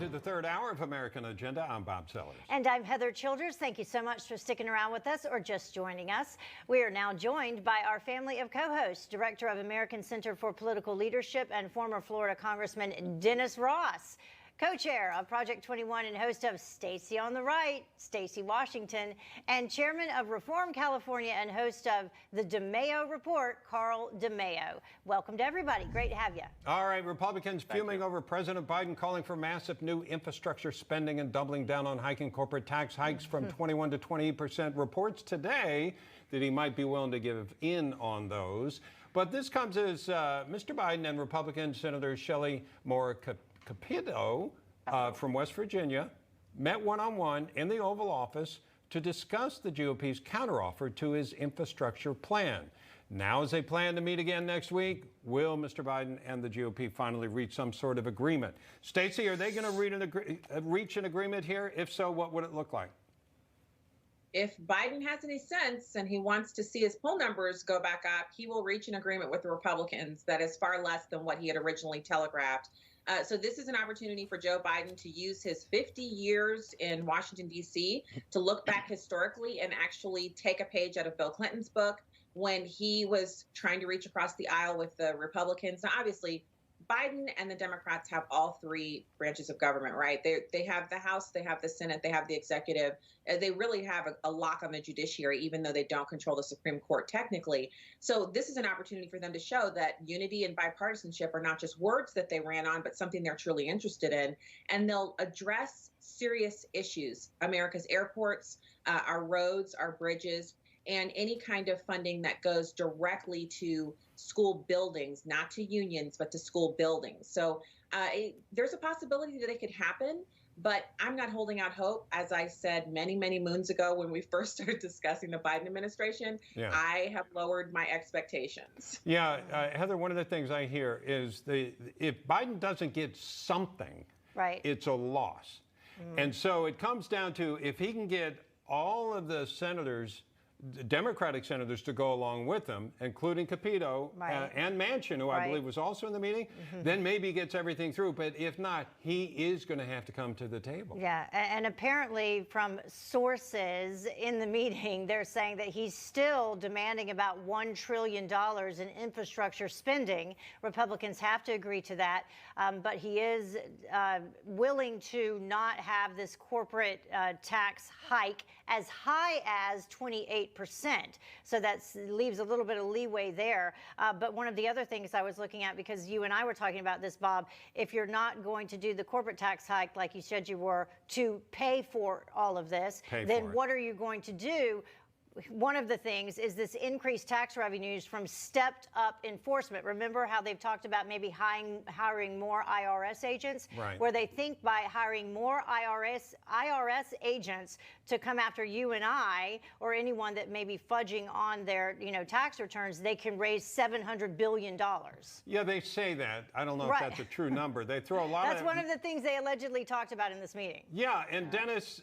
to the third hour of American Agenda. I'm Bob Sellers. And I'm Heather Childers. Thank you so much for sticking around with us or just joining us. We are now joined by our family of co-hosts, Director of American Center for Political Leadership and former Florida Congressman Dennis Ross, co-chair of Project 21 and host of Stacy on the Right, Stacy Washington, and chairman of Reform California and host of the DeMaio Report, Carl DeMaio. Welcome to everybody. Great to have you. All right, Republicans fuming over President Biden calling for massive new infrastructure spending and doubling down on hiking corporate tax hikes from 21 to 28%. Reports today that he might be willing to give in on those. But this comes as Mr. Biden and Republican Senator Shelley Moore Capito from West Virginia met one-on-one in the Oval Office to discuss the GOP's counteroffer to his infrastructure plan. Now, as they plan to meet again next week, will Mr. Biden and the GOP finally reach some sort of agreement? Stacey, are they going to reach an agreement here? If so, what would it look like? If Biden has any sense and he wants to see his poll numbers go back up, he will reach an agreement with the Republicans that is far less than what he had originally telegraphed. So this is an opportunity for Joe Biden to use his 50 years in Washington, D.C. to look back historically and actually take a page out of Bill Clinton's book when he was trying to reach across the aisle with the Republicans. Now, obviously, Biden and the Democrats have all three branches of government, right? They have the House, they have the Senate, they have the executive. They really have a lock on the judiciary, even though they don't control the Supreme Court technically. So this is an opportunity for them to show that unity and bipartisanship are not just words that they ran on, but something they're truly interested in. And they'll address serious issues, America's airports, our roads, our bridges, and any kind of funding that goes directly to school buildings, not to unions, but to school buildings. So there's a possibility that it could happen, but I'm not holding out hope. As I said many, many moons ago when we first started discussing the Biden administration, I have lowered my expectations. Yeah, Heather, one of the things I hear is if Biden doesn't get something, it's a loss. And so it comes down to if he can get all of the senators, Democratic senators, to go along with him, including Capito and Manchin, who I believe was also in the meeting, then maybe he gets everything through. But if not, he is going to have to come to the table. Yeah, and apparently from sources in the meeting, they're saying that he's still demanding about $1 trillion in infrastructure spending. Republicans have to agree to that, but he is willing to not have this corporate tax hike as high as 28%. So that leaves a little bit of leeway there. But one of the other things I was looking at, because you and I were talking about this, Bob, if you're not going to do the corporate tax hike like you said you were to pay for all of this, then what are you going to do? One of the things is this increased tax revenues from stepped up enforcement. Remember how they've talked about maybe hiring more IRS agents, where they think by hiring more IRS agents to come after you and I or anyone that may be fudging on their tax returns, they can raise $700 billion. Yeah, they say that. I don't know if that's a true number. They throw a lot That's one of the things they allegedly talked about in this meeting. Yeah, and Dennis,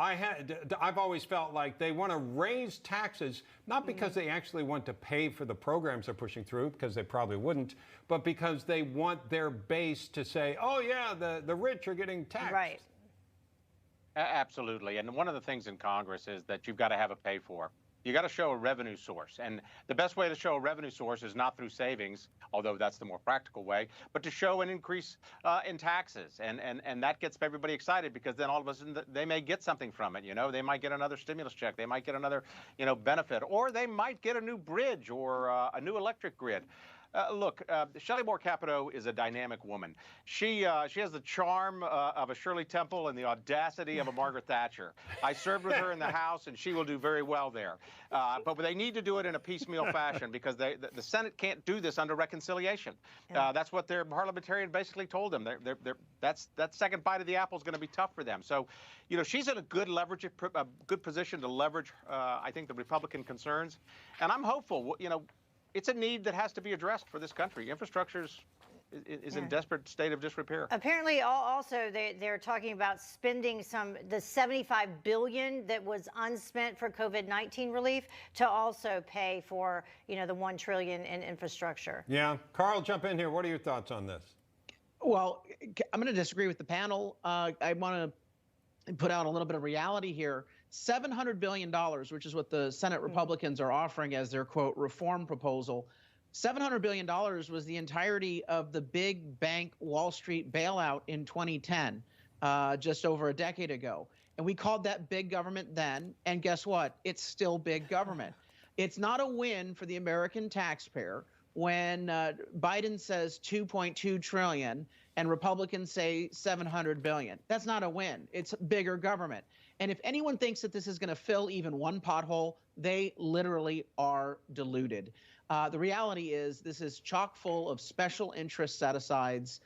I've always felt like they want to raise taxes, not because they actually want to pay for the programs they're pushing through, because they probably wouldn't, but because they want their base to say, oh, yeah, the rich are getting taxed. Right. Absolutely. And one of the things in Congress is that you've got to have a pay for. You got to show a revenue source. And the best way to show a revenue source is not through savings, although that's the more practical way, but to show an increase in taxes. And that gets everybody excited, because then all of a sudden they may get something from it. They might get another stimulus check. They might get another, benefit, or they might get a new bridge or a new electric grid. Look, Shelley Moore Capito is a dynamic woman. She has the charm of a Shirley Temple and the audacity of a Margaret Thatcher. I served with her in the House, and she will do very well there. But they need to do it in a piecemeal fashion, because the Senate can't do this under reconciliation. That's what their parliamentarian basically told them. That second bite of the apple is going to be tough for them. So, she's in a good position to leverage, I think, the Republican concerns. And I'm hopeful. It's a need that has to be addressed for this country. Infrastructure is in desperate state of disrepair. Apparently, also they're talking about spending the $75 billion that was unspent for COVID-19 relief to also pay for the $1 trillion in infrastructure. Yeah, Carl, jump in here. What are your thoughts on this? Well, I'm going to disagree with the panel. I want to put out a little bit of reality here. $700 billion, which is what the Senate Republicans are offering as their, quote, reform proposal. $700 billion was the entirety of the big bank Wall Street bailout in 2010, just over a decade ago. And we called that big government then. And guess what? It's still big government. It's not a win for the American taxpayer when Biden says 2.2 trillion and Republicans say 700 billion. That's not a win. It's bigger government. And if anyone thinks that this is going to fill even one pothole, they literally are deluded. The reality is this is chock full of special interest set-asides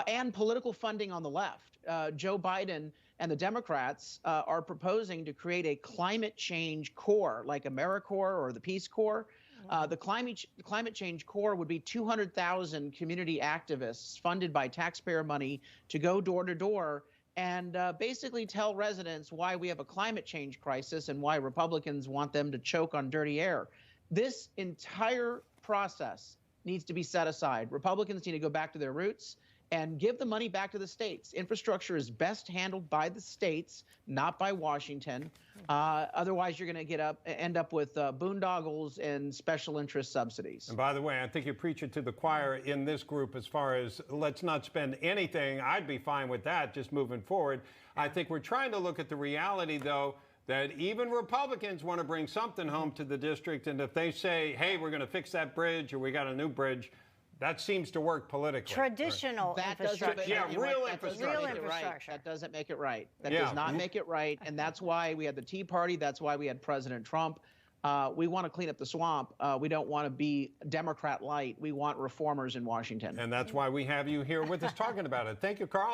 and political funding on the left. Joe Biden and the Democrats are proposing to create a climate change corps like AmeriCorps or the Peace Corps. The climate change corps would be 200,000 community activists funded by taxpayer money to go door to door and basically tell residents why we have a climate change crisis and why Republicans want them to choke on dirty air. This entire process needs to be set aside. Republicans need to go back to their roots and give the money back to the states. Infrastructure is best handled by the states, not by Washington. Otherwise, you're going to end up with boondoggles and special interest subsidies. And by the way, I think you're preaching to the choir in this group as far as let's not spend anything. I'd be fine with that, just moving forward. I think we're trying to look at the reality, though, that even Republicans want to bring something home to the district. And if they say, hey, we're going to fix that bridge or we got a new bridge, that seems to work politically. Traditional infrastructure. Real infrastructure. That doesn't make it right. That does not make it right. And that's why we had the Tea Party. That's why we had President Trump. We want to clean up the swamp. We don't want to be Democrat light. We want reformers in Washington. And that's why we have you here with us talking about it. Thank you, Carl.